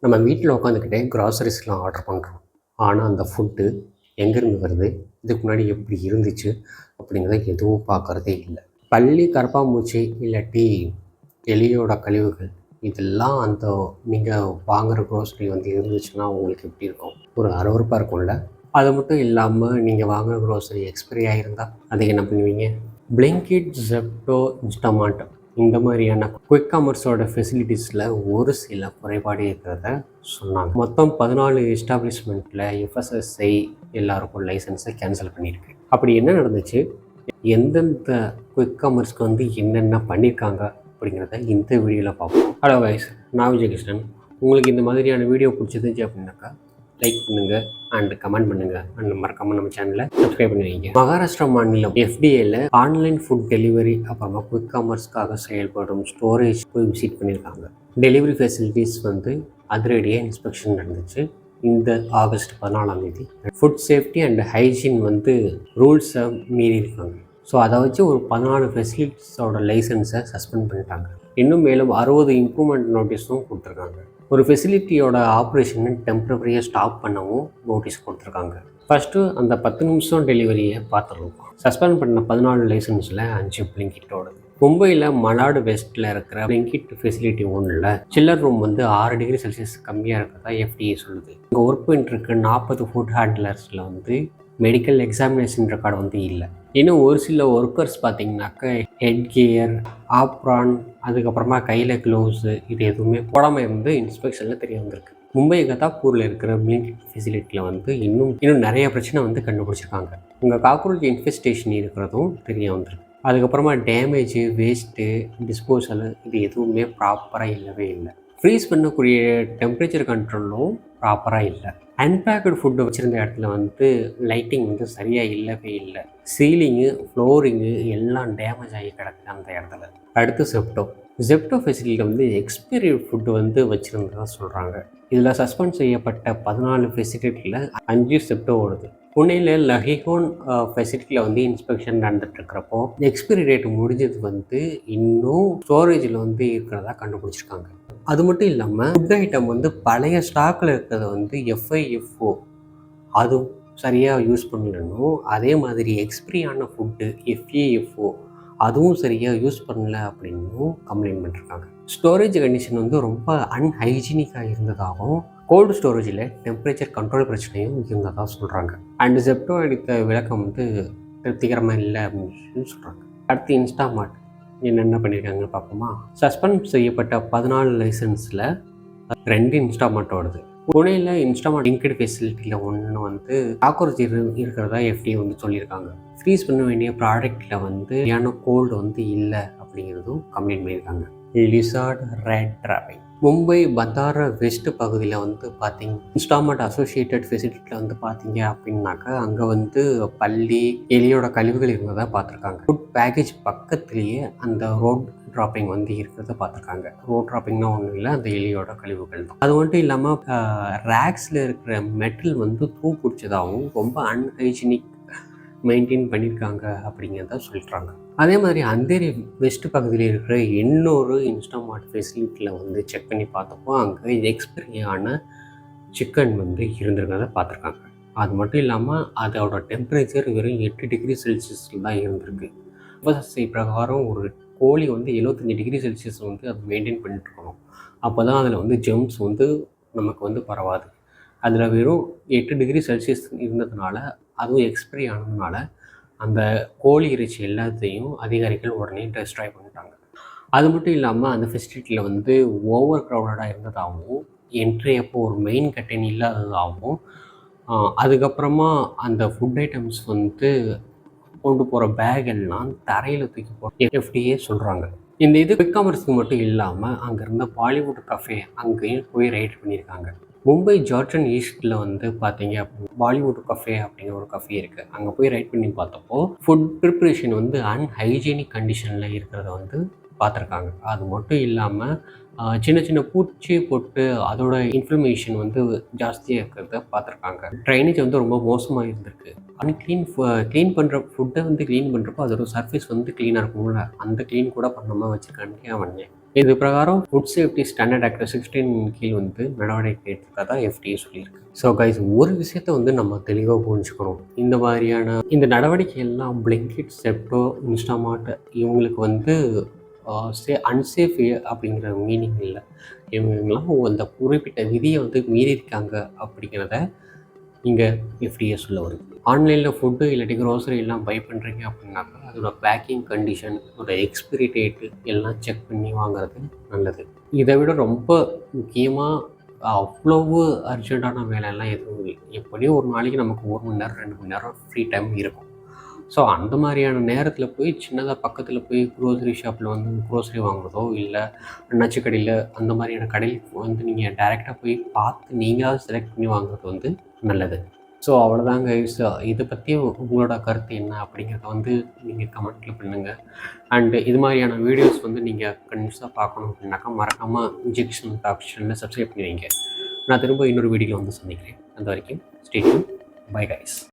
நம்ம வீட்டில் உட்காந்துக்கிட்டே க்ராசரிஸ்லாம் ஆர்டர் பண்ணுறோம். ஆனால் அந்த ஃபுட்டு எங்கேருந்து வருது, இதுக்கு முன்னாடி எப்படி இருந்துச்சு அப்படிங்கிறத எதுவும் பார்க்குறதே இல்லை. பல்லி, கரப்பான்பூச்சி இல்லாட்டி எலியோட கழிவுகள் இதெல்லாம் அந்த நீங்கள் வாங்குகிற க்ரோசரி வந்து இருந்துச்சுன்னா உங்களுக்கு எப்படி இருக்கும்? ஒரு அருவருப்பாக இருக்கும்ல. அது மட்டும் இல்லாமல் நீங்கள் வாங்குகிற க்ரோசரி எக்ஸ்பைரி ஆகிருந்தால் அதை என்ன பண்ணுவீங்க? பிளிங்கிட், ஜெப்டோ, இன்ஸ்டாமார்ட் இந்த மாதிரியான குயிக் காமர்ஸோட ஃபெசிலிட்டிஸில் ஒரு சில குறைபாடு இருக்கிறத சொன்னாங்க. மொத்தம் 14 எஸ்டாப்ளிஷ்மெண்ட்டில் எஃப்எஸ்எஸ்ஐ எல்லாருக்கும் லைசன்ஸை கேன்சல் பண்ணியிருக்கு. அப்படி என்ன நடந்துச்சு, எந்தெந்த குயிக் காமர்ஸ்க்கு வந்து என்னென்ன பண்ணியிருக்காங்க அப்படிங்கிறத இந்த வீடியோவில் பார்ப்போம். ஹலோ கைஸ், நான் விஜயகிருஷ்ணன். உங்களுக்கு இந்த மாதிரியான வீடியோ பிடிச்சிருந்துச்சு அப்படின்னாக்கா லைக் பண்ணுங்கள் அண்ட் கமெண்ட் பண்ணுங்கள் அண்ட் மறக்காமல் நம்ம சேனலை சப்ஸ்கிரைப் பண்ணி வைங்க. மகாராஷ்டிரா மாநிலம் எஃப்டிஏல ஆன்லைன் ஃபுட் டெலிவரி அப்புறமா குயிக் காமர்ஸ்க்காக செயல்படும் ஸ்டோரேஜ் போய் விசிட் பண்ணியிருக்காங்க. டெலிவரி ஃபெசிலிட்டிஸ் வந்து அதிரடியாக இன்ஸ்பெக்ஷன் நடந்துச்சு. இந்த August 14 food safety and hygiene வந்து ரூல்ஸை மீறி இருக்காங்க. ஸோ அதை வச்சு ஒரு 14 ஃபெசிலிட்டிஸோட லைசன்ஸை சஸ்பெண்ட் பண்ணிட்டாங்க. இன்னும் மேலும் 60 இம்ப்ரூவ்மெண்ட் நோட்டீஸும் கொடுத்துருக்காங்க. ஒரு ஃபெசிலிட்டியோட ஆப்ரேஷனை டெம்பரரியாக ஸ்டாப் பண்ணவும் நோட்டீஸ் கொடுத்துருக்காங்க. ஃபஸ்ட்டு அந்த 10 நிமிஷம் டெலிவரியை பார்த்துருவோம். சஸ்பெண்ட் பண்ண 14 லைசன்ஸில் 5 பிளிங்கிட்டோடது. மும்பையில் மலாடு வெஸ்ட்டில் இருக்கிற பிளிங்கிட் ஃபெசிலிட்டி ஒன்றில் சில்லர் ரூம் வந்து 6 டிகிரி செல்சியஸ் கம்மியாக இருக்கிறதா எஃப்டிஏ சொல்லுது. இங்கே ஒர்க் பண்ணிட்டுருக்க 40 ஃபுட் ஹேண்ட்லர்ஸில் வந்து மெடிக்கல் எக்ஸாமினேஷன் ரெக்கார்டு வந்து இல்லை. இன்னும் ஒரு சில ஒர்க்கர்ஸ் பார்த்திங்கனாக்கா ஹெட் கியர், ஆப்ரான், அதுக்கப்புறமா கையில் க்ளவுஸு இது எதுவுமே போடாமல் இருந்து இன்ஸ்பெக்ஷனில் தெரிய வந்திருக்கு. மும்பை கதாப்பூரில் இருக்கிற பிளிங்கிட் ஃபெசிலிட்டியில் வந்து இன்னும் நிறைய பிரச்சனை வந்து கண்டுபிடிச்சிருக்காங்க. உங்கள் காக்ரோச் இன்ஃபெஸ்டேஷன் இருக்கிறதும் தெரிய வந்திருக்கு. அதுக்கப்புறமா டேமேஜு, வேஸ்ட்டு, டிஸ்போசல் இது எதுவுமே ப்ராப்பராக இல்லவே இல்லை. ஃப்ரீஸ் பண்ணக்கூடிய டெம்பரேச்சர் கண்ட்ரோலும் ப்ராப்பராக இல்லை. அன்பேக்கடு ஃபுட்டு வச்சுருந்த இடத்துல வந்து லைட்டிங் வந்து சரியாக இல்லவே இல்லை. சீலிங்கு, ஃப்ளோரிங்கு எல்லாம் டேமேஜ் ஆகி கிடக்கு அந்த இடத்துல. அடுத்து ஜெப்டோ ஃபெசிலிட்டியில் வந்து எக்ஸ்பைரி ஃபுட்டு வந்து வச்சுருந்ததாக சொல்கிறாங்க. இதில் சஸ்பெண்ட் செய்யப்பட்ட 14 ஃபெசிலிட்டியில் 5 ஜெப்டோ ஓடுது. புனேயில் லஹிகோன் ஃபெசிலிட்டியில் வந்து இன்ஸ்பெக்ஷன் நடந்துகிட்ருக்கிறப்போ எக்ஸ்பைரி டேட் முடிஞ்சது வந்து இன்னும் ஸ்டோரேஜில் வந்து இருக்கிறதா கண்டுபிடிச்சிருக்காங்க. அது மட்டும் இல்லாமல் ஃபுட் ஐட்டம் வந்து பழைய ஸ்டாக்கில் இருக்கிறத வந்து எஃப்ஐஎஃப்ஓ அதுவும் சரியாக யூஸ் பண்ணலன்னும், அதே மாதிரி எக்ஸ்பிரியான ஃபுட்டு எஃப்ஏஎஃப்ஓ அதுவும் சரியாக யூஸ் பண்ணல அப்படின்னும் கம்ப்ளைண்ட் பண்ணியிருக்காங்க. ஸ்டோரேஜ் கண்டிஷன் வந்து ரொம்ப அன்ஹைஜீனிக்காக இருந்ததாகவும், கோல்டு ஸ்டோரேஜில் டெம்பரேச்சர் கண்ட்ரோல் பிரச்சனையும் இருந்ததாக சொல்கிறாங்க. அண்ட் ஜெப்டோ அளித்த விளக்கம் வந்து திருப்திகரமாக இல்லை அப்படின்னு சொல்கிறாங்க. அடுத்து இன்ஸ்டாமார்ட் என்னென்ன பண்ணியிருக்காங்கன்னு பார்ப்போமா. சஸ்பெண்ட் செய்யப்பட்ட 14 லைசன்ஸில் 2 இன்ஸ்டாமார்ட்டோடது. புனேயில் இன்ஸ்டாமார்ட் லிங்க்டு ஃபெசிலிட்டியில் ஒன்று வந்து காக்ரோச் இருக்கிறதா எஃப்டிஏ வந்து சொல்லியிருக்காங்க. ஃப்ரீஸ் பண்ண வேண்டிய ப்ராடக்டில் வந்து கோல்டு வந்து இல்லை அப்படிங்கிறதும் கம்ப்ளைண்ட் பண்ணியிருக்காங்க. Lizard rat dropping Mumbai Bandra west பகுதியில் வந்து பார்த்தீங்க இன்ஸ்டாமார்ட் அசோசியேட்டட் ஃபெசிலிட்டியில் வந்து பார்த்தீங்க அப்படின்னாக்கா அங்கே வந்து பல்லி, எலியோட கழிவுகள் இருந்ததாக பார்த்துருக்காங்க. ஃபுட் பேக்கேஜ் பக்கத்துலேயே அந்த ரோட் ட்ராப்பிங் வந்து இருக்கிறத பார்த்துருக்காங்க. ரோட் ட்ராப்பிங்னா ஒன்றும் இல்லை, அந்த எலியோட கழிவுகள் தான். அது மட்டும் இல்லாமல் ரேக்ஸில் இருக்கிற மெட்டல் வந்து தூ பிடிச்சதாகவும் ரொம்ப அன்ஹைஜீனிக் மெயின்டைன் பண்ணியிருக்காங்க அப்படிங்கிறத சொல்கிறாங்க. அதே மாதிரி அந்தேரி வெஸ்ட் பகுதியில் இருக்கிற இன்னொரு இன்ஸ்டாமார்ட் ஃபெசிலிட்டியில் வந்து செக் பண்ணி பார்த்தப்போ அங்கே எக்ஸ்பைரியான சிக்கன் வந்து இருந்திருக்கிறத பார்த்துருக்காங்க. அது மட்டும் இல்லாமல் அதோட டெம்பரேச்சர் வெறும் 8 டிகிரி செல்சியஸில் தான் இருந்திருக்கு. எஃப்எஸ்எஸ்ஐ பிரகாரம் ஒரு கோழி வந்து 75 டிகிரி செல்சியஸ் வந்து அது மெயின்டைன் பண்ணிட்டு இருக்கணும். அப்போ தான் அதில் வந்து ஜெம்ஸ் வந்து நமக்கு வந்து பரவாது. அதில் வெறும் 8 டிகிரி செல்சியஸ் இருந்ததுனால, அதுவும் எக்ஸ்பைரி ஆனதுனால அந்த கோழி இறைச்சி எல்லாத்தையும் அதிகாரிகள் உடனே டெஸ்ட்ராய் பண்ணிட்டாங்க. அது மட்டும் இல்லாமல் அந்த ஃபெசிலிட்டியில் வந்து ஓவர் க்ரௌடடாக இருந்ததாகவும், என்ட்ரி அப்போ ஒரு மெயின் கர்டன் இல்லாததாகவும், அதுக்கப்புறமா அந்த ஃபுட் ஐட்டம்ஸ் வந்து கொண்டு போகிற பேக் எல்லாம் தரையில் தூக்கி போட்டு எஃப்டிஏ சொல்கிறாங்க. இந்த இது குயிக் காமர்ஸ்க்கு மட்டும் இல்லாமல் அங்கே இருந்த பாலிவுட் கஃபே அங்கேயும் போய் ரைட் பண்ணியிருக்காங்க. மும்பை ஜார்ஜன் ஈஸ்ட்டில் வந்து பார்த்தீங்க அப்படின்னா பாலிவுட் கஃபே அப்படிங்கிற ஒரு கஃபே இருக்குது. அங்கே போய் ரைட் பண்ணி பார்த்தப்போ ஃபுட் ப்ரிப்ரேஷன் வந்து அன்ஹைஜீனிக் கண்டிஷனில் இருக்கிறத வந்து பார்த்துருக்காங்க. அது மட்டும் இல்லாமல் சின்ன சின்ன பூச்சி பொட்டு அதோட இன்ஃப்ளமேஷன் வந்து ஜாஸ்தியாக இருக்கிறத பார்த்துருக்காங்க. ட்ரைனேஜ் வந்து ரொம்ப மோசமாக இருந்திருக்கு. க்ளீன் பண்ணுற ஃபுட்டை வந்து க்ளீன் பண்ணுறப்போ அதோட சர்ஃபேஸ் வந்து க்ளீனாக இருக்கணும்ல, அந்த க்ளீன் கூட பண்ணாமல் வச்சுருக்கான்னு வந்தேன். இது பிரகாரம் ஃபுட் சேஃப்டி ஸ்டாண்டர்ட் ஆக்ட் 16 கீழ் வந்து நடவடிக்கை எடுத்துக்கிறதா FDA சொல்லியிருக்கு. ஸோ கைஸ், ஒரு விஷயத்த வந்து நம்ம தெளிவாக புரிஞ்சுக்கணும். இந்த மாதிரியான இந்த நடவடிக்கை எல்லாம் பிளிங்கிட், செப்டோ, இன்ஸ்டாமார்ட் இவங்களுக்கு வந்து அன்சேஃப் அப்படிங்கிற மீனிங் இல்லை. இவங்கெல்லாம் அந்த குறிப்பிட்ட விதியை வந்து மீறியிருக்காங்க அப்படிங்கிறத இங்கே FDA சொல்ல வருது. ஆன்லைனில் ஃபுட்டு இல்லாட்டி க்ரோசரி எல்லாம் பை பண்ணுறீங்க அப்படின்னாக்கா அதோட பேக்கிங் கண்டிஷன், அதோட எக்ஸ்பிரி டேட்டு எல்லாம் செக் பண்ணி வாங்குறது நல்லது. இதை விட ரொம்ப முக்கியமாக அவ்வளவு அர்ஜென்ட்டான வேலையெல்லாம் எதுவும் இல்லை. எப்படியும் ஒரு நாளைக்கு நமக்கு 1 மணி நேரம் 2 மணி நேரம் ஃப்ரீ டைம் இருக்கும். ஸோ அந்த மாதிரியான நேரத்தில் போய் சின்னதாக பக்கத்தில் போய் க்ரோசரி ஷாப்பில் வந்து க்ரோசரி வாங்குறதோ இல்லை அண்ணாச்சி கடையில் அந்த மாதிரியான கடையில் வந்து நீங்கள் டைரெக்டாக போய் பார்த்து நீங்களாக செலக்ட் பண்ணி வாங்குறது வந்து நல்லது. ஸோ அவ்வளோதாங்க. இதை பற்றி உங்களோட கருத்து என்ன அப்படிங்கிறத வந்து நீங்கள் கமெண்ட்டில் பண்ணுங்கள். அண்டு இது மாதிரியான வீடியோஸ் வந்து நீங்கள் கண்டிப்பாக பார்க்கணும் அப்படின்னாக்கா மறக்காமல் இன்ஜெக்ஷன் டாக் சேனலை சப்ஸ்கிரைப் பண்ணி வைங்க. நான் திரும்ப இன்னொரு வீடியோவில் வந்து சந்திக்கிறேன். அது வரைக்கும் ஸ்டே டியூன். Bye guys.